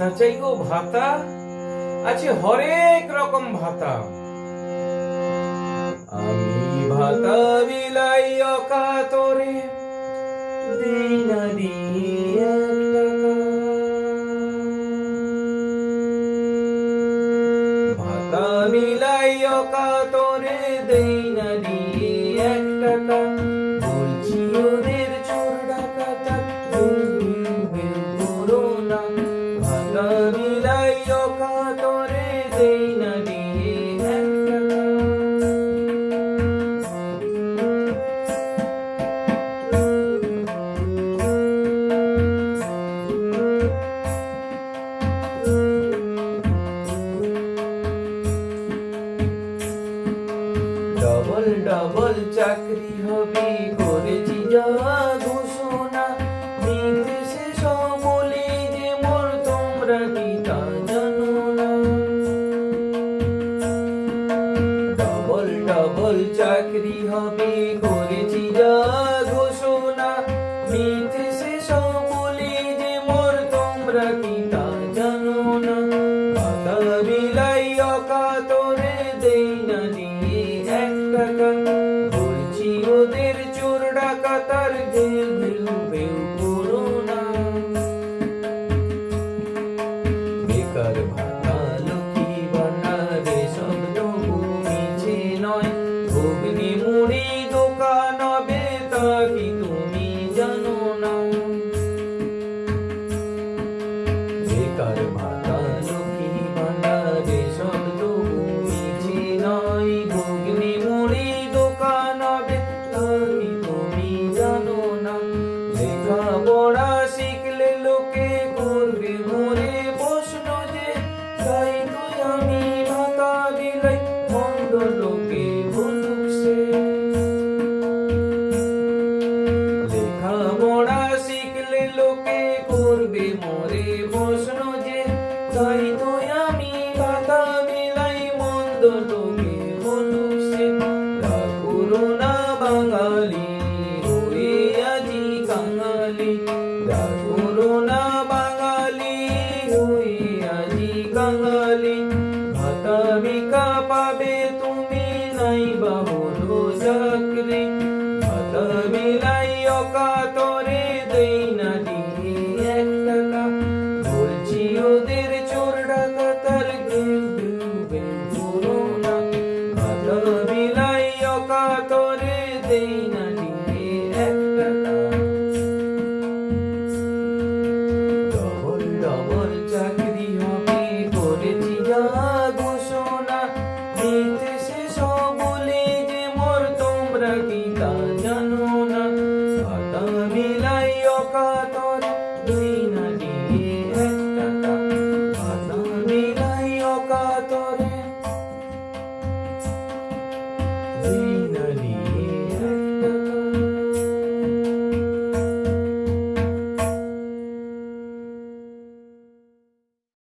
ভাতা চাই গো ভাতা, আছে হরেক রকম ভাতা। আমি ভাতা বিলাই অকাতরে, দেই না দিয়ে 1 টাকা। ভাতা বিলাই অকাতরে, দেই না দিয়ে 1 টাকা। বলছি ওদের চোর ডাকাত করো না। ভাতা বিলাই অকাতরে, দেই না দিয়ে 1 টাকা। ডবল ডবল চাকরি হবে করেছি যা ঘোষণা। দিতে শেষ বলে যে মোর, তোমরা কি তা জানো না? ডবল ডবল চাকরি হবে করেছি যা ঘোষণা। দিতে শেষ বলে যে মোর, তোমরা কি তা জানো না? ভাতা বিলাই অকাতরে, দেই না দিয়ে 1 টাকা। বলছি ওদের চোর ডাকাতার, জেল বেউ করো না। বেকার ভাতা লক্ষ্মী ভান্ডারে শব্দ মিছে নয়। ঘুগনি মুড়ি দোকান হবে, তা কি তুমি জানো না? বেকার ভাতা লক্ষ্মী ভান্ডারে শব্দ মিছে নয়। ঘুগনি মুড়ি দোকান হবে, তা কি তুমি জানো না? লেখাপড়া শিখলে লোকে করবে মোরে প্রশ্ন যে, তাই তো আমি ভাতা বিলাই মন্দ লোকে বলুক সে। লেখাপড়া শিখলে লোকে করবে মোরে প্রশ্ন যে, তাই তো আমি ভাতা বিলাই মন্দ লোকে বলুক সে। রাগ করো না বাঙালি, হয়ে আজি কাঙালি। রাগ